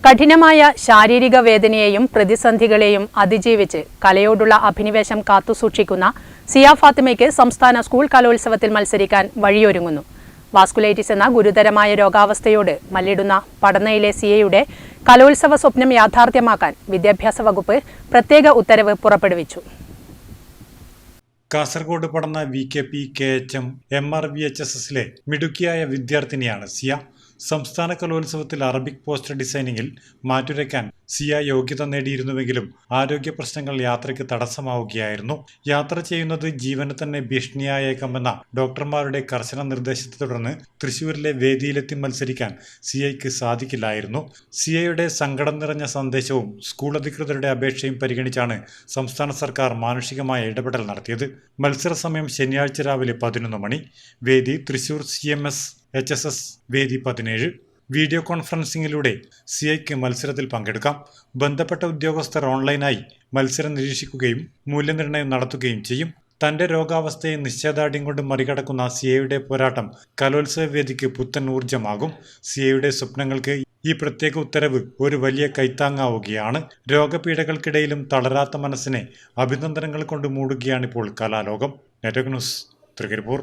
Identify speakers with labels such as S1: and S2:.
S1: കഠിനമായ ശാരീരിക വേദനയെയും പ്രതിസന്ധികളെയും അതിജീവിച്ച് കലയോടുള്ള അഭിനിവേശം കാത്തുസൂക്ഷിക്കുന്ന സിയ ഫാത്തിമയ്ക്ക് സംസ്ഥാന സ്കൂൾ കലോത്സവത്തിൽ മത്സരിക്കാൻ വഴിയൊരുങ്ങുന്നു. വാസ്കുലൈറ്റിസ് എന്ന ഗുരുതരമായ രോഗാവസ്ഥയോട് മല്ലിടുന്ന പടന്നയിലെ സിയയുടെ കലോത്സവ സ്വപ്നം യാഥാർത്ഥ്യമാക്കാൻ വിദ്യാഭ്യാസ വകുപ്പ് പ്രത്യേക ഉത്തരവ് പുറപ്പെടുവിച്ചു.
S2: കാസർഗോഡ് പടന്ന VKP KHM MRVHSSലെ മിടുക്കിയായ വിദ്യാർത്ഥിനിയാണ് സിയ. സംസ്ഥാന കലോത്സവത്തിൽ അറബിക് പോസ്റ്റർ ഡിസൈനിങ്ങിൽ മാറ്റുരയ്ക്കാൻ സിയ യോഗ്യത നേടിയിരുന്നുവെങ്കിലും ആരോഗ്യ പ്രശ്നങ്ങൾ യാത്രയ്ക്ക് തടസ്സമാവുകയായിരുന്നു. യാത്ര ചെയ്യുന്നത് ജീവന് തന്നെ ഭീഷണിയായേക്കാമെന്ന ഡോക്ടർമാരുടെ കർശന നിർദ്ദേശത്തെ തുടർന്ന് തൃശൂരിലെ വേദിയിലെത്തി മത്സരിക്കാൻ സിയയ്ക്ക് സാധിക്കില്ലായിരുന്നു. സിയയുടെ സങ്കടം നിറഞ്ഞ സന്ദേശവും സ്കൂൾ അധികൃതരുടെ അപേക്ഷയും പരിഗണിച്ചാണ് സംസ്ഥാന സർക്കാർ മാനുഷികമായ ഇടപെടൽ നടത്തിയത്. മത്സര സമയം ശനിയാഴ്ച രാവിലെ 11 മണി. വേദി തൃശൂർ CMS HSS വേദി 17. വീഡിയോ കോൺഫറൻസിംഗിലൂടെ സിയയ്ക്ക് മത്സരത്തിൽ പങ്കെടുക്കാം. ബന്ധപ്പെട്ട ഉദ്യോഗസ്ഥർ ഓൺലൈനായി മത്സരം നിരീക്ഷിക്കുകയും മൂല്യനിർണ്ണയം നടത്തുകയും ചെയ്യും. തന്റെ രോഗാവസ്ഥയെ നിശ്ചയദാർഢ്യം കൊണ്ട് മറികടക്കുന്ന സിയയുടെ പോരാട്ടം കലോത്സവ വേദിക്ക് പുത്തൻ ഊർജ്ജമാകും. സിയയുടെ സ്വപ്നങ്ങൾക്ക് ഈ പ്രത്യേക ഉത്തരവ് ഒരു വലിയ കൈത്താങ്ങാവുകയാണ്. രോഗപീഠകൾക്കിടയിലും തളരാത്ത മനസ്സിനെ അഭിനന്ദനങ്ങൾ കൊണ്ട് മൂടുകയാണിപ്പോൾ കലാലോകം. Network news, Trikaripur.